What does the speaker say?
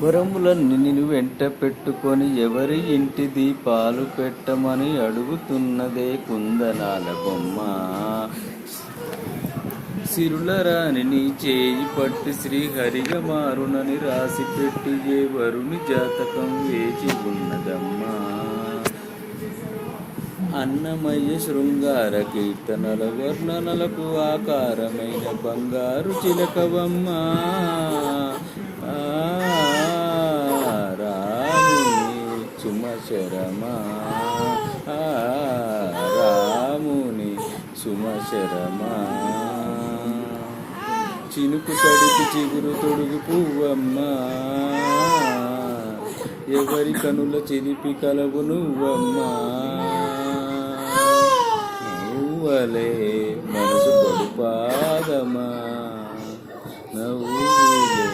వరములన్నీ నిన్ను వెంట పెట్టుకొని ఎవరి ఇంటి దీపాలు పెట్టమని అడుగుతున్నదే కుందనాల బొమ్మ. సిరుల రాణి నీ చేయి పట్టి శ్రీహరిగా మారునని రాసి పెట్టి ఏ వరుని జాతకం వేచి ఉన్నదమ్మా. అన్నమయ్య శృంగార కీర్తనల వర్ణనలకు ఆకారమైన బంగారు చిలకవమ్మా. రాముని సుమశరమా, రాముని సుమశరమా. చినుకు తడిపి చిగురు తొడుగు పువ్వమ్మా, ఎవరి కనుల చిలిపి కలవు నువ్వమ్మా. నువ్వలే మనసు పడు పాదమా, నవ్వులే